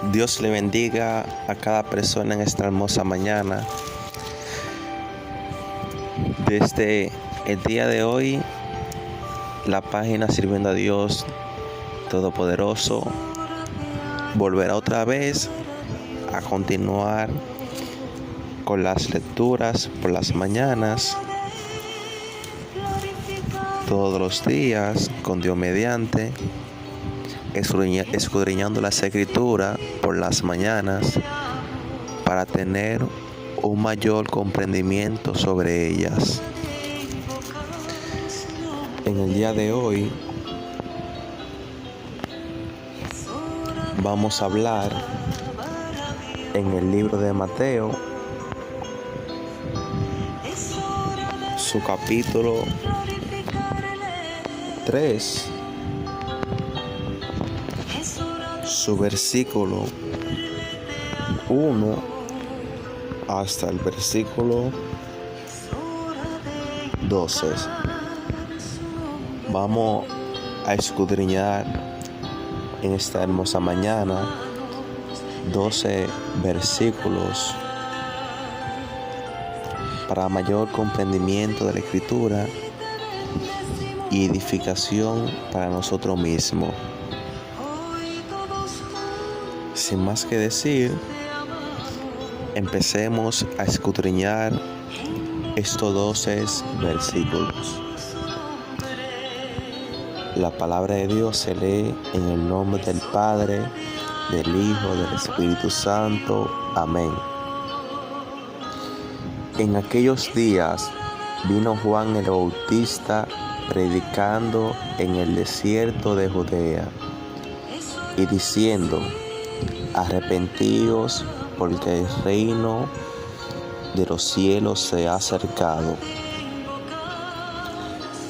Dios le bendiga a cada persona en esta hermosa mañana. Desde el día de hoy, la página Sirviendo a Dios Todopoderoso volverá otra vez a continuar con las lecturas por las mañanas, todos los días, con Dios mediante, escudriñando las Escrituras por las mañanas para tener un mayor comprendimiento sobre ellas. En el día de hoy vamos a hablar en el libro de Mateo, su capítulo 3, su versículo 1 hasta el versículo 12. Vamos a escudriñar en esta hermosa mañana 12 versículos para mayor comprendimiento de la Escritura y edificación para nosotros mismos. Sin más que decir, empecemos a escudriñar estos 12 versículos. La palabra de Dios se lee en el nombre del Padre, del Hijo, del Espíritu Santo. Amén. En aquellos días vino Juan el Bautista predicando en el desierto de Judea y diciendo: arrepentíos, porque el reino de los cielos se ha acercado.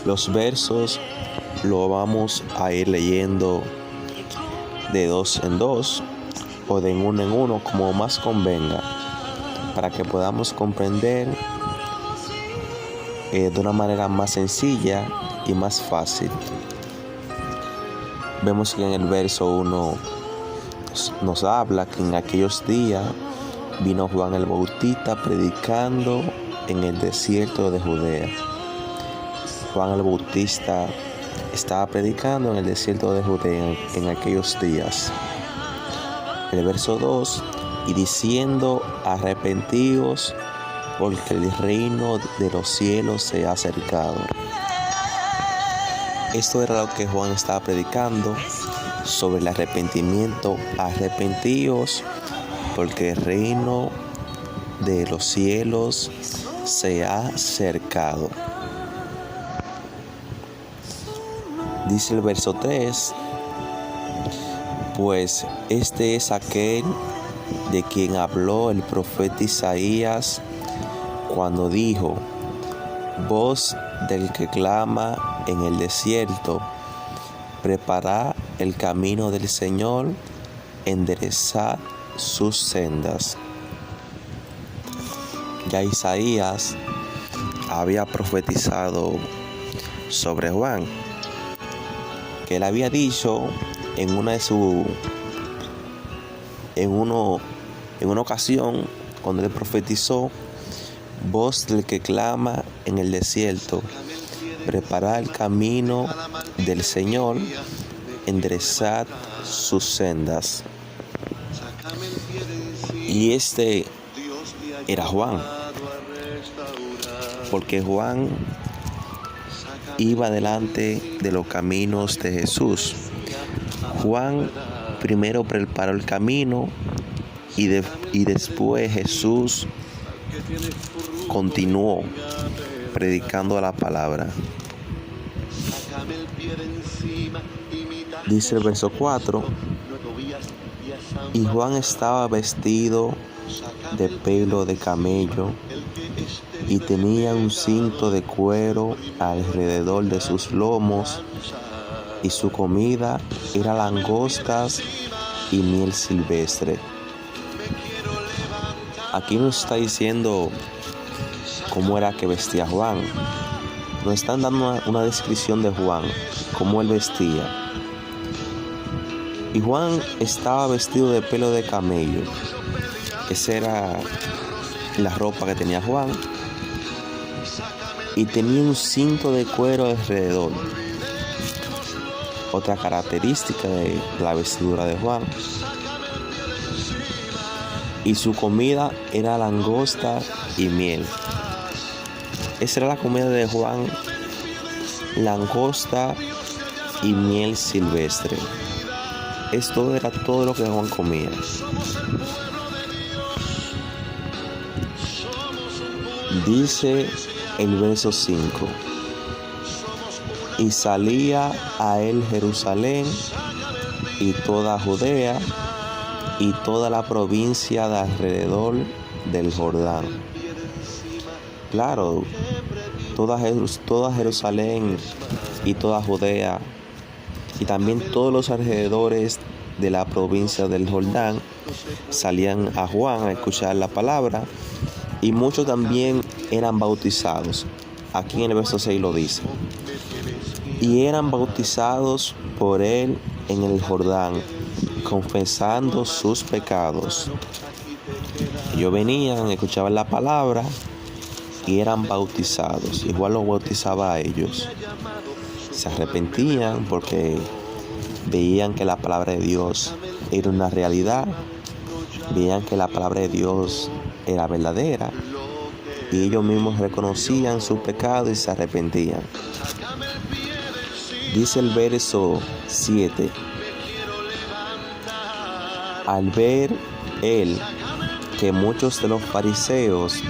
Los versos lo vamos a ir leyendo de dos en dos o de uno en uno, como más convenga, para que podamos comprender de una manera más sencilla y más fácil. Vemos que en el verso 1 nos habla que en aquellos días vino Juan el Bautista predicando en el desierto de Judea. Juan el Bautista estaba predicando en el desierto de Judea en aquellos días. El verso 2, y diciendo: arrepentíos, porque el reino de los cielos se ha acercado. Esto era lo que Juan estaba predicando sobre el arrepentimiento. Arrepentíos, porque el reino de los cielos se ha acercado. Dice el verso 3, pues este es aquel de quien habló el profeta Isaías cuando dijo: voz del que clama en el desierto, preparad el camino del Señor, enderezad sus sendas. Ya Isaías había profetizado sobre Juan, que él había dicho en una ocasión, cuando él profetizó: voz del que clama en el desierto, preparad el camino del Señor, enderezad sus sendas. Y este era Juan, porque Juan iba delante de los caminos de Jesús. Juan primero preparó el camino y después Jesús continuó predicando la palabra. Dice el verso 4, y Juan estaba vestido de pelo de camello y tenía un cinto de cuero alrededor de sus lomos, y su comida era langostas y miel silvestre. Aquí nos está diciendo cómo era que vestía Juan. Nos están dando una descripción de Juan, cómo él vestía. Y Juan estaba vestido de pelo de camello. Esa era la ropa que tenía Juan. Y tenía un cinto de cuero alrededor. Otra característica de la vestidura de Juan. Y su comida era langosta y miel. Esa era la comida de Juan, langosta y miel silvestre. Esto era todo lo que Juan comía. Dice el verso 5: y salía a él Jerusalén y toda Judea y toda la provincia de alrededor del Jordán. Claro, toda Jerusalén y toda Judea y también todos los alrededores de la provincia del Jordán salían a Juan a escuchar la palabra, y muchos también eran bautizados. Aquí en el verso 6 lo dice: y eran bautizados por él en el Jordán, confesando sus pecados. Ellos venían, escuchaban la palabra y eran bautizados. Igual los bautizaba a ellos. Se arrepentían porque veían que la palabra de Dios era una realidad, veían que la palabra de Dios era verdadera, y ellos mismos reconocían su pecado y se arrepentían. Dice el verso 7: al ver él que muchos de los fariseos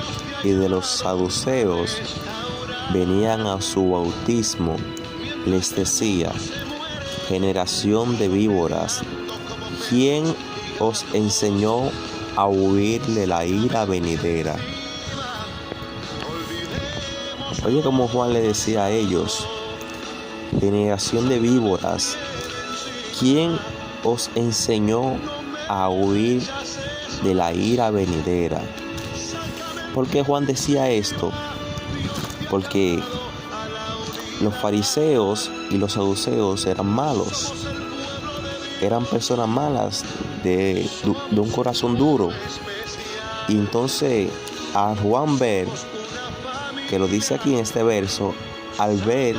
y de los saduceos venían a su bautismo, les decía: generación de víboras, ¿quién os enseñó a huir de la ira venidera? Oye, como Juan le decía a ellos: generación de víboras, ¿quién os enseñó a huir de la ira venidera? ¿Por qué Juan decía esto? Porque los fariseos y los saduceos eran malos, eran personas malas de un corazón duro. Y entonces a Juan ver, que lo dice aquí en este verso, al ver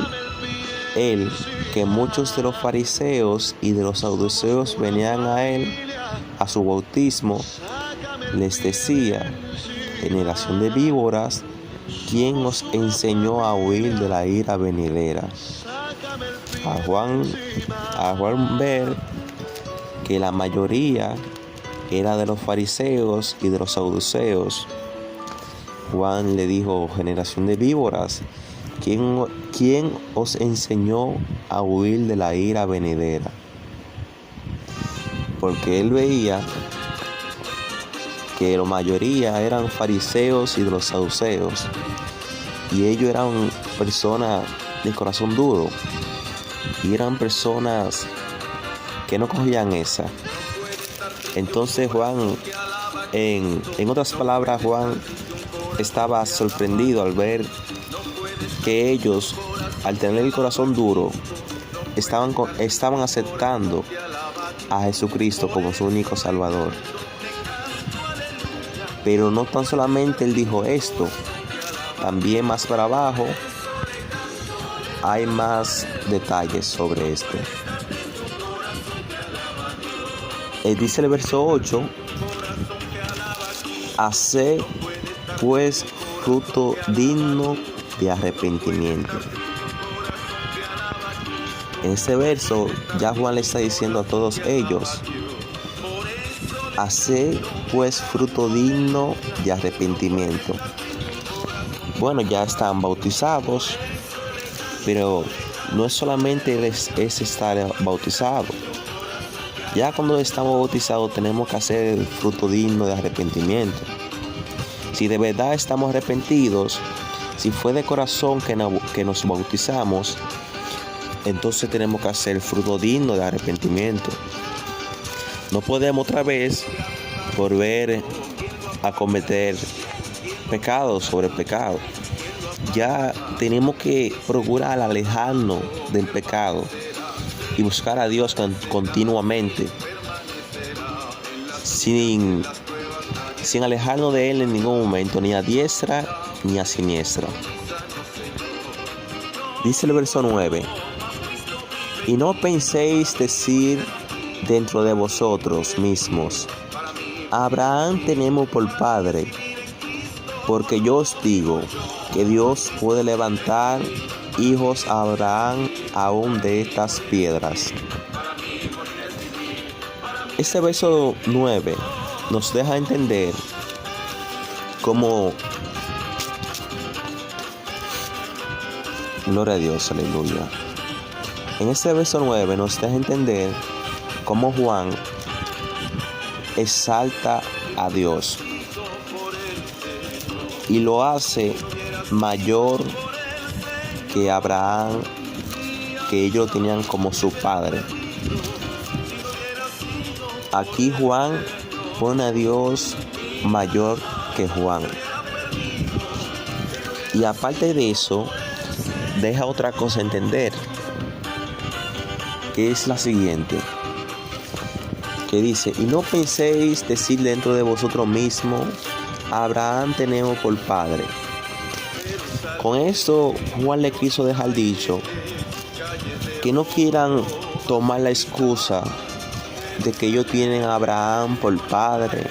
él que muchos de los fariseos y de los saduceos venían a él a su bautismo, les decía: generación de víboras, ¿quién os enseñó a huir de la ira venidera? A Juan ver que la mayoría era de los fariseos y de los saduceos, Juan le dijo: generación de víboras, ¿quién os enseñó a huir de la ira venidera? Porque él veía que la mayoría eran fariseos y de los saduceos, y ellos eran personas de corazón duro, y eran personas que no cogían esa. Entonces Juan, en otras palabras, Juan estaba sorprendido al ver que ellos, al tener el corazón duro, estaban aceptando a Jesucristo como su único Salvador. Pero no tan solamente él dijo esto, también más para abajo hay más detalles sobre esto. Dice el verso 8: haced pues fruto digno de arrepentimiento. En este verso ya Juan le está diciendo a todos ellos: haced pues fruto digno de arrepentimiento. Bueno, ya están bautizados, pero no es solamente es estar bautizado. Ya cuando estamos bautizados tenemos que hacer fruto digno de arrepentimiento. Si de verdad estamos arrepentidos, si fue de corazón que nos bautizamos, entonces tenemos que hacer fruto digno de arrepentimiento. No podemos otra vez volver a cometer pecado sobre pecado. Ya tenemos que procurar alejarnos del pecado y buscar a Dios continuamente, sin alejarnos de Él en ningún momento, ni a diestra ni a siniestra. Dice el verso 9: y no penséis decir dentro de vosotros mismos: Abraham tenemos por padre, porque yo os digo que Dios puede levantar hijos a Abraham aún de estas piedras. Este verso 9 nos deja entender cómo, gloria a Dios, aleluya. En este verso 9 nos deja entender cómo Juan exalta a Dios y lo hace mayor que Abraham, que ellos tenían como su padre. Aquí Juan pone a Dios mayor que Juan. Y aparte de eso, deja otra cosa entender, que es la siguiente, que dice: y no penséis decir dentro de vosotros mismos: Abraham tenemos por padre. Con esto Juan le quiso dejar dicho que no quieran tomar la excusa de que ellos tienen a Abraham por padre,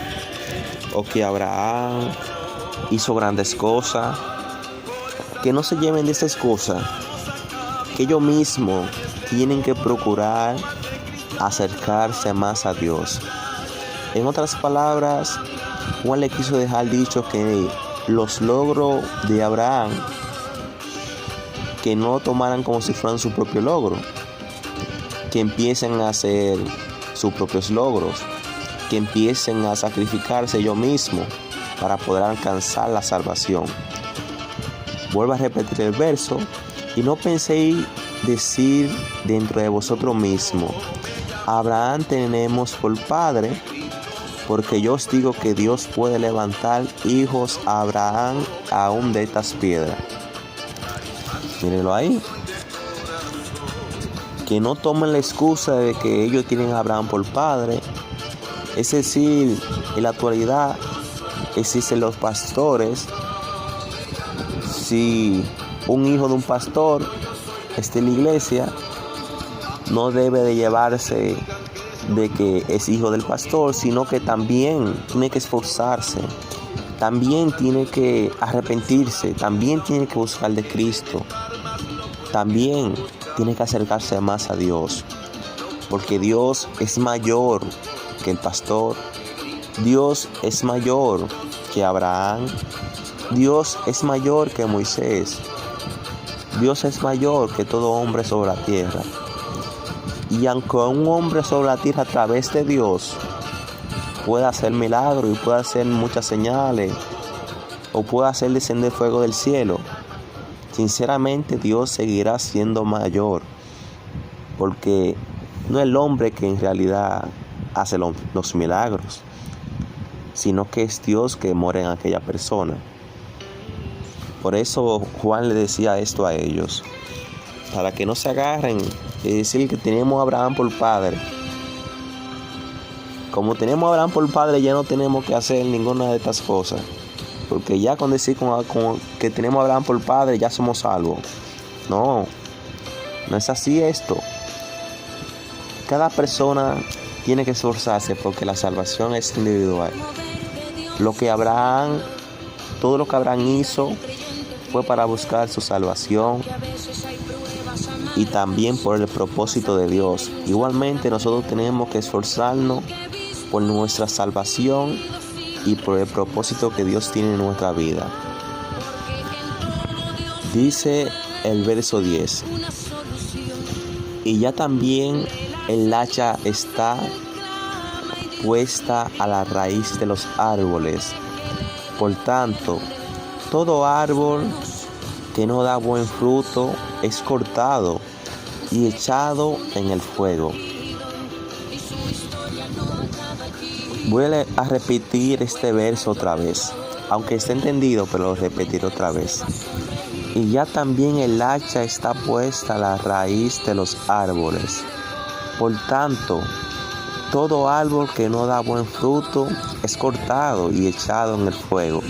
o que Abraham hizo grandes cosas. Que no se lleven de esta excusa, que ellos mismos tienen que procurar acercarse más a Dios. En otras palabras, Juan le quiso dejar dicho que los logros de Abraham, que no tomaran como si fueran su propio logro, que empiecen a hacer sus propios logros, que empiecen a sacrificarse ellos mismos para poder alcanzar la salvación. Vuelvo a repetir el verso: y no penséis decir dentro de vosotros mismos: Abraham tenemos por padre, porque yo os digo que Dios puede levantar hijos a Abraham aún de estas piedras. Mírenlo ahí. Que no tomen la excusa de que ellos tienen a Abraham por padre. Es decir, en la actualidad existen los pastores. Si un hijo de un pastor está en la iglesia, no debe de llevarse de que es hijo del pastor, sino que también tiene que esforzarse, también tiene que arrepentirse, también tiene que buscar de Cristo, también tiene que acercarse más a Dios, porque Dios es mayor que el pastor, Dios es mayor que Abraham, Dios es mayor que Moisés, Dios es mayor que todo hombre sobre la tierra. Y aunque un hombre sobre la tierra a través de Dios pueda hacer milagros y pueda hacer muchas señales, o pueda hacer descender fuego del cielo, sinceramente Dios seguirá siendo mayor, porque no es el hombre que en realidad hace los milagros, sino que es Dios que mora en aquella persona. Por eso Juan le decía esto a ellos, para que no se agarren y decir que tenemos a Abraham por padre. Como tenemos a Abraham por padre, ya no tenemos que hacer ninguna de estas cosas, porque ya con decir que tenemos a Abraham por padre ya somos salvos. No es así esto. Cada persona tiene que esforzarse, porque la salvación es individual. Todo lo que Abraham hizo fue para buscar su salvación y también por el propósito de Dios. Igualmente nosotros tenemos que esforzarnos por nuestra salvación y por el propósito que Dios tiene en nuestra vida. Dice el verso 10: y ya también el hacha está puesta a la raíz de los árboles. Por tanto, todo árbol que no da buen fruto es cortado y echado en el fuego. Voy a repetir este verso otra vez, aunque esté entendido, pero lo repetiré otra vez. Y ya también el hacha está puesta a la raíz de los árboles. Por tanto, todo árbol que no da buen fruto es cortado y echado en el fuego.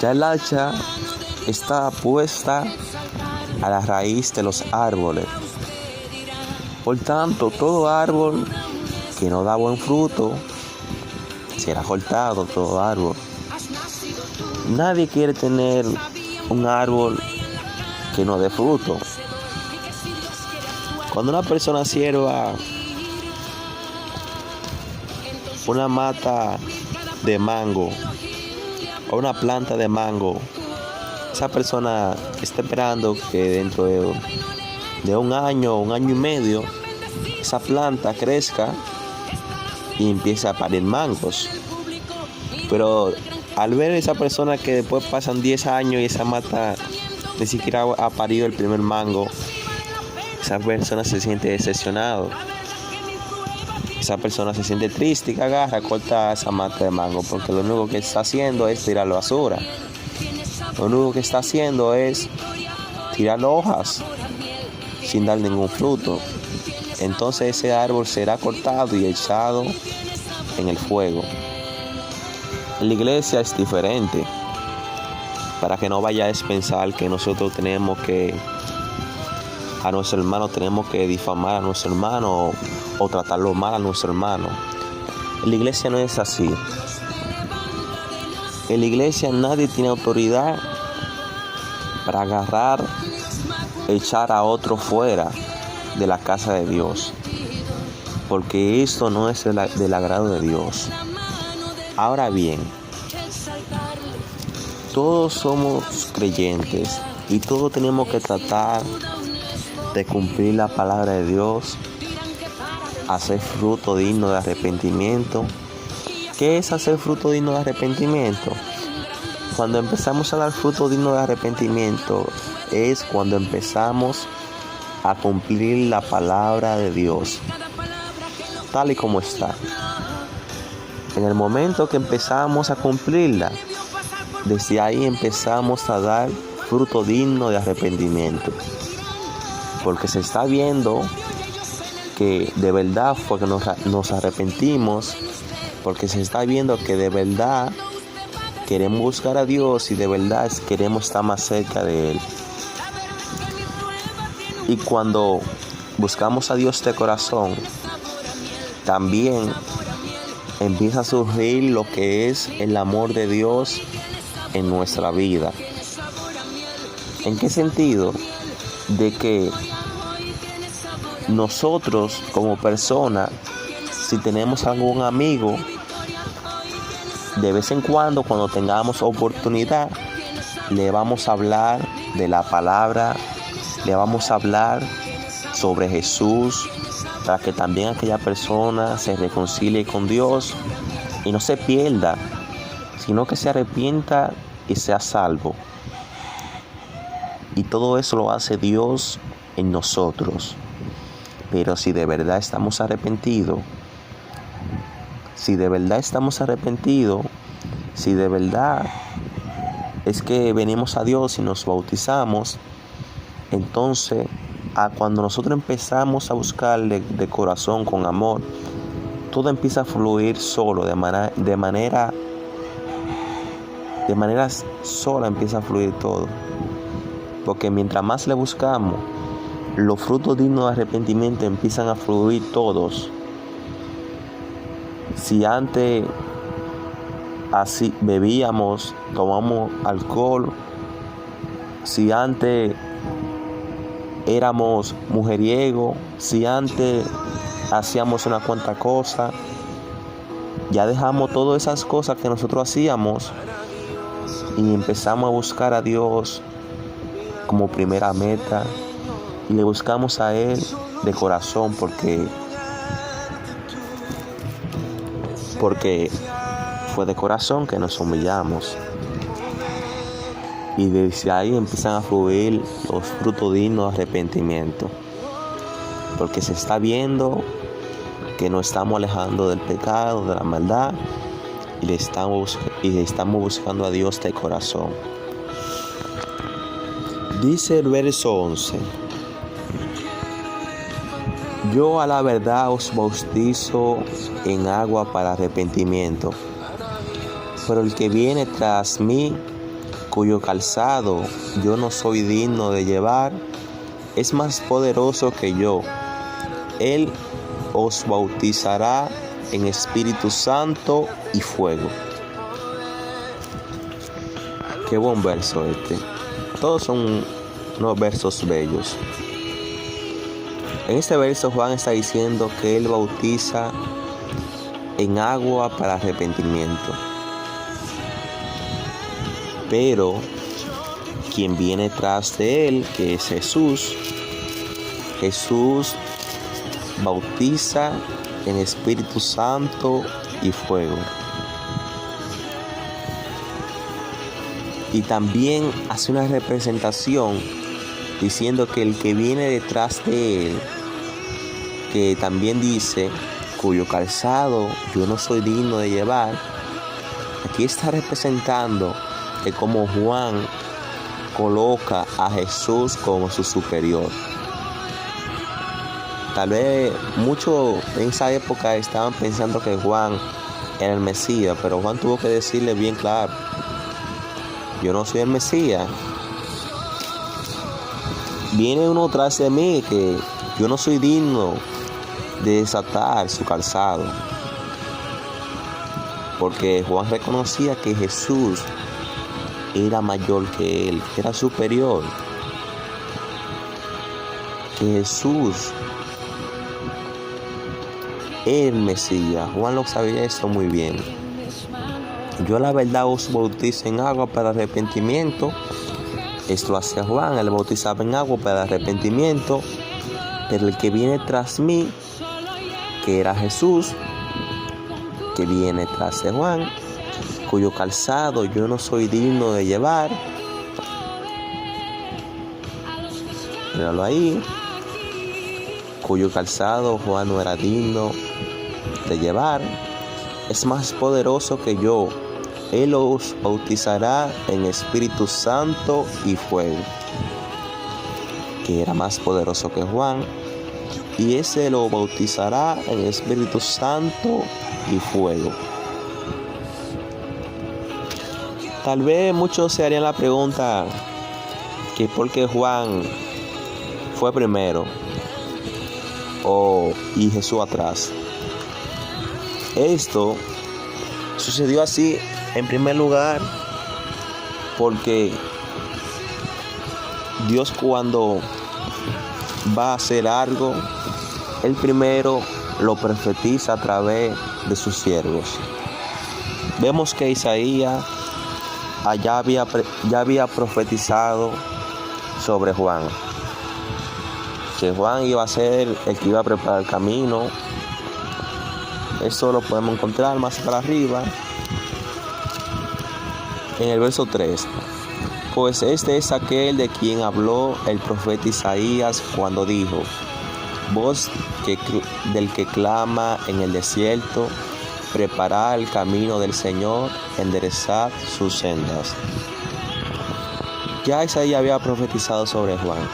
Ya el hacha está puesta a la raíz de los árboles. Por tanto, todo árbol que no da buen fruto será cortado, todo árbol. Nadie quiere tener un árbol que no dé fruto. Cuando una persona cierra una mata de mango o una planta de mango, esa persona está esperando que dentro de un año y medio, esa planta crezca y empiece a parir mangos. Pero al ver a esa persona que después pasan 10 años y esa mata ni siquiera ha parido el primer mango, esa persona se siente decepcionado. Esa persona se siente triste y que agarra, corta esa mata de mango, porque lo único que está haciendo es tirar la basura. Lo único que está haciendo es tirar hojas sin dar ningún fruto. Entonces ese árbol será cortado y echado en el fuego. En la iglesia es diferente, para que no vayáis a pensar que nosotros tenemos que a nuestro hermano tenemos que difamar a nuestro hermano o tratarlo mal a nuestro hermano. En la iglesia no es así. En la iglesia nadie tiene autoridad para agarrar, echar a otro fuera de la casa de Dios, porque esto no es del agrado de Dios. Ahora bien, todos somos creyentes y todos tenemos que tratar de cumplir la palabra de Dios, hacer fruto digno de arrepentimiento. ¿Qué es hacer fruto digno de arrepentimiento? Cuando empezamos a dar fruto digno de arrepentimiento es cuando empezamos a cumplir la palabra de Dios tal y como está. En el momento que empezamos a cumplirla, desde ahí empezamos a dar fruto digno de arrepentimiento, porque se está viendo que de verdad fue que nos arrepentimos, porque se está viendo que de verdad queremos buscar a Dios y de verdad queremos estar más cerca de Él. Y cuando buscamos a Dios de corazón, también empieza a surgir lo que es el amor de Dios en nuestra vida. ¿En qué sentido? De que nosotros como persona, si tenemos algún amigo, de vez en cuando tengamos oportunidad, le vamos a hablar de la palabra, le vamos a hablar sobre Jesús, para que también aquella persona se reconcilie con Dios y no se pierda, sino que se arrepienta y sea salvo. Y todo eso lo hace Dios en nosotros. Pero si de verdad estamos arrepentidos, si de verdad es que venimos a Dios y nos bautizamos, entonces cuando nosotros empezamos a buscarle de corazón, con amor, todo empieza a fluir solo, de manera sola empieza a fluir todo. Porque mientras más le buscamos, los frutos dignos de arrepentimiento empiezan a fluir todos. Si antes así bebíamos, tomamos alcohol, si antes éramos mujeriegos, si antes hacíamos una cuanta cosa, ya dejamos todas esas cosas que nosotros hacíamos y empezamos a buscar a Dios como primera meta, y le buscamos a Él de corazón, porque fue de corazón que nos humillamos. Y desde ahí empiezan a fluir los frutos dignos de arrepentimiento, porque se está viendo que nos estamos alejando del pecado, de la maldad, y le estamos buscando a Dios de corazón. Dice el verso 11: Yo a la verdad os bautizo en agua para arrepentimiento, pero el que viene tras mí, cuyo calzado yo no soy digno de llevar, es más poderoso que yo. Él os bautizará en Espíritu Santo y fuego. Qué buen verso este. Todos son unos versos bellos. En este verso Juan está diciendo que Él bautiza en agua para arrepentimiento. Pero quien viene tras de Él, que es Jesús, bautiza en Espíritu Santo y fuego. Y también hace una representación diciendo que el que viene detrás de Él, que también dice, cuyo calzado yo no soy digno de llevar, aquí está representando que como Juan coloca a Jesús como su superior. Tal vez muchos en esa época estaban pensando que Juan era el Mesías, pero Juan tuvo que decirle bien claro, yo no soy el Mesías. Viene uno tras de mí que yo no soy digno de desatar su calzado. Porque Juan reconocía que Jesús era mayor que él, era superior. Que Jesús era el Mesías. Juan lo sabía esto muy bien. Yo la verdad os bautizo en agua para arrepentimiento. Esto hacía Juan, él bautizaba en agua para arrepentimiento. Pero el que viene tras mí, que era Jesús, que viene tras de Juan, cuyo calzado yo no soy digno de llevar. Míralo ahí. Cuyo calzado Juan no era digno de llevar. Es más poderoso que yo. Él os bautizará en Espíritu Santo y fuego. Que era más poderoso que Juan. Y ese lo bautizará en Espíritu Santo y fuego. Tal vez muchos se harían la pregunta que por qué Juan fue primero y Jesús atrás. Esto sucedió así en primer lugar porque Dios cuando va a hacer algo, Él primero lo profetiza a través de sus siervos. Vemos que Isaías ya había profetizado sobre Juan. Que Juan iba a ser el que iba a preparar el camino. Eso lo podemos encontrar más para arriba. En el verso 3. Pues este es aquel de quien habló el profeta Isaías cuando dijo: voz del que clama en el desierto, preparad el camino del Señor, enderezad sus sendas. Ya Isaías había profetizado sobre Juan,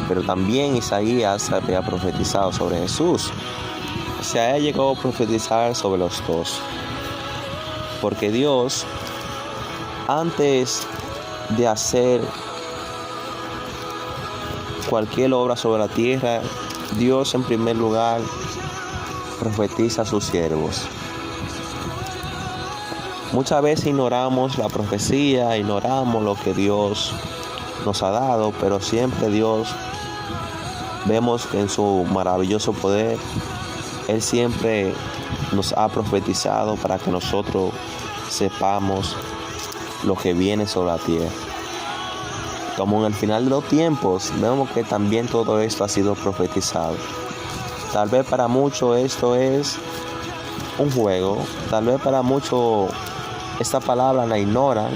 pero también Isaías había profetizado sobre Jesús. O sea, él llegó a profetizar sobre los dos. Porque Dios, antes de hacer cualquier obra sobre la tierra, Dios en primer lugar profetiza a sus siervos. Muchas veces ignoramos la profecía, ignoramos lo que Dios nos ha dado, pero siempre Dios, vemos que en su maravilloso poder, Él siempre nos ha profetizado para que nosotros sepamos lo que viene sobre la tierra. Como en el final de los tiempos, vemos que también todo esto ha sido profetizado. Tal vez para muchos esto es un juego, tal vez para muchos esta palabra la ignoran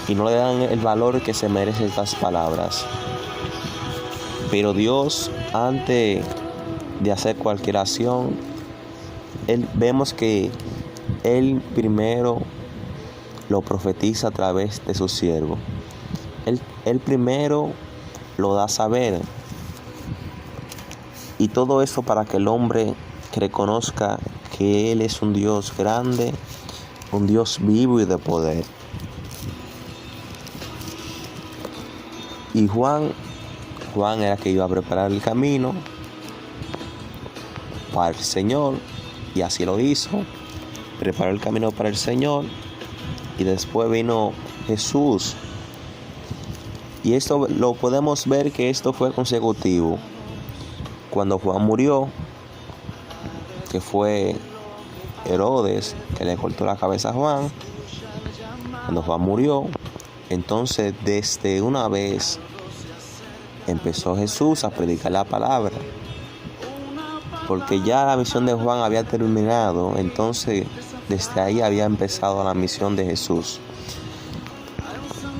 y no le dan el valor que se merecen estas palabras. Pero Dios, antes de hacer cualquier acción, vemos que Él primero lo profetiza a través de su siervo. Él primero lo da a saber. Y todo esto para que el hombre reconozca que Él es un Dios grande, un Dios vivo y de poder. Y Juan era que iba a preparar el camino para el Señor, y así lo hizo. Preparó el camino para el Señor, y después vino Jesús. Y esto lo podemos ver que esto fue consecutivo. Cuando Juan murió, que fue Herodes que le cortó la cabeza a Juan, cuando Juan murió, entonces desde una vez empezó Jesús a predicar la palabra, porque ya la misión de Juan había terminado. Entonces desde ahí había empezado la misión de Jesús.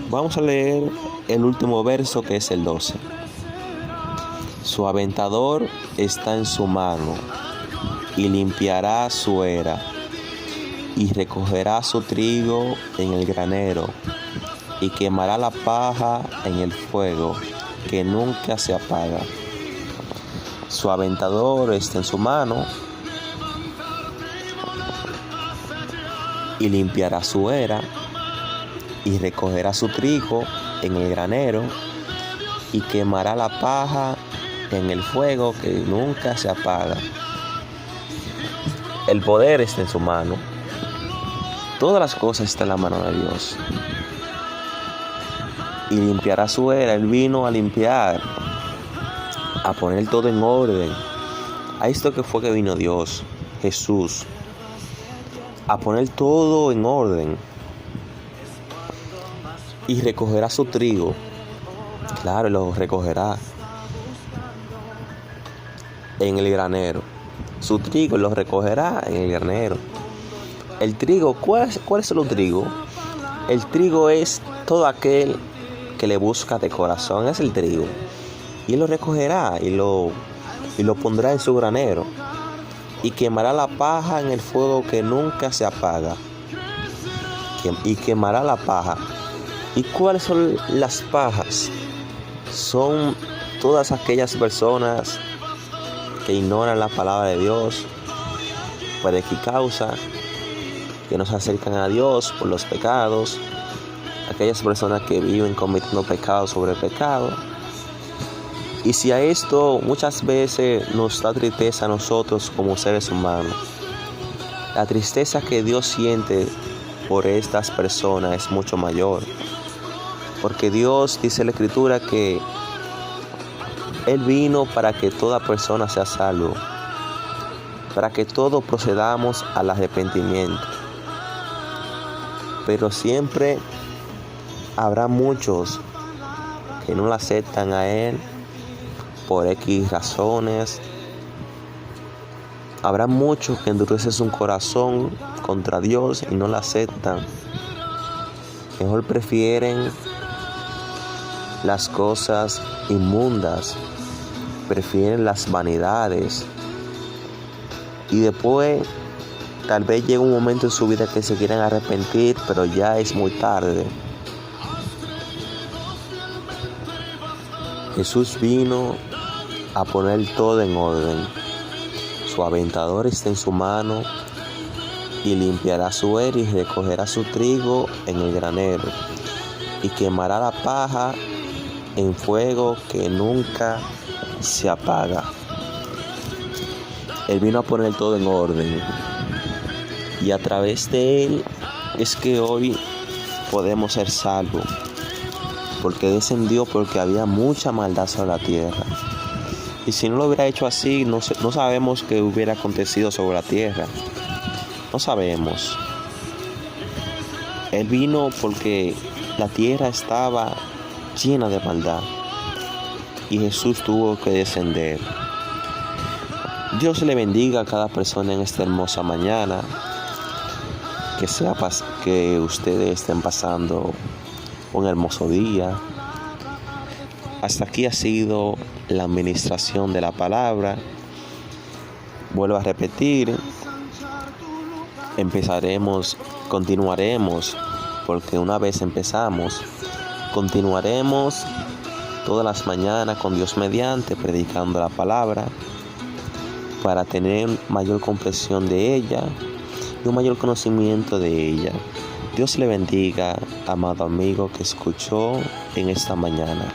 Vamos a leer el último verso, que es el 12. Su aventador está en su mano, y limpiará su era, y recogerá su trigo en el granero, y quemará la paja en el fuego, que nunca se apaga. Su aventador está en su mano, y limpiará su era, y recogerá su trigo en el granero, y quemará la paja en el fuego, que nunca se apaga. El poder está en su mano. Todas las cosas están en la mano de Dios. Y limpiará su era. Él vino a limpiar, a poner todo en orden. A esto que fue que vino Dios, Jesús, a poner todo en orden. Y recogerá su trigo. Claro, lo recogerá en el granero. Su trigo lo recogerá en el granero. El trigo, ¿cuál es el trigo? El trigo es todo aquel que le busca de corazón, es el trigo. Y él lo recogerá y lo pondrá en su granero. Y quemará la paja en el fuego, que nunca se apaga. Y quemará la paja. ¿Y cuáles son las pajas? Son todas aquellas personas que ignoran la palabra de Dios, por X causa, que no se acercan a Dios por los pecados, aquellas personas que viven cometiendo pecado sobre pecado. Y si a esto muchas veces nos da tristeza a nosotros como seres humanos, la tristeza que Dios siente por estas personas es mucho mayor, porque Dios dice en la Escritura que Él vino para que toda persona sea salvo, para que todos procedamos al arrepentimiento. Pero siempre habrá muchos que no lo aceptan a Él por X razones. Habrá muchos que endurecen su corazón contra Dios y no lo aceptan. Mejor prefieren las cosas inmundas, prefieren las vanidades, y después tal vez llegue un momento en su vida que se quieran arrepentir, pero ya es muy tarde. Jesús vino a poner todo en orden. Su aventador está en su mano, y limpiará su era, y recogerá su trigo en el granero, y quemará la paja en fuego, que nunca se apaga. Él vino a poner todo en orden, y a través de Él es que hoy podemos ser salvos, porque descendió porque había mucha maldad sobre la tierra. Y si no lo hubiera hecho así, no sabemos qué hubiera acontecido sobre la tierra. No sabemos. Él vino porque la tierra estaba llena de maldad, y Jesús tuvo que descender. Dios le bendiga a cada persona en esta hermosa mañana. Que ustedes estén pasando un hermoso día. Hasta aquí ha sido la administración de la palabra. Vuelvo a repetir, continuaremos, porque una vez empezamos, continuaremos todas las mañanas con Dios mediante, predicando la palabra, para tener mayor comprensión de ella y un mayor conocimiento de ella. Dios le bendiga, amado amigo que escuchó en esta mañana.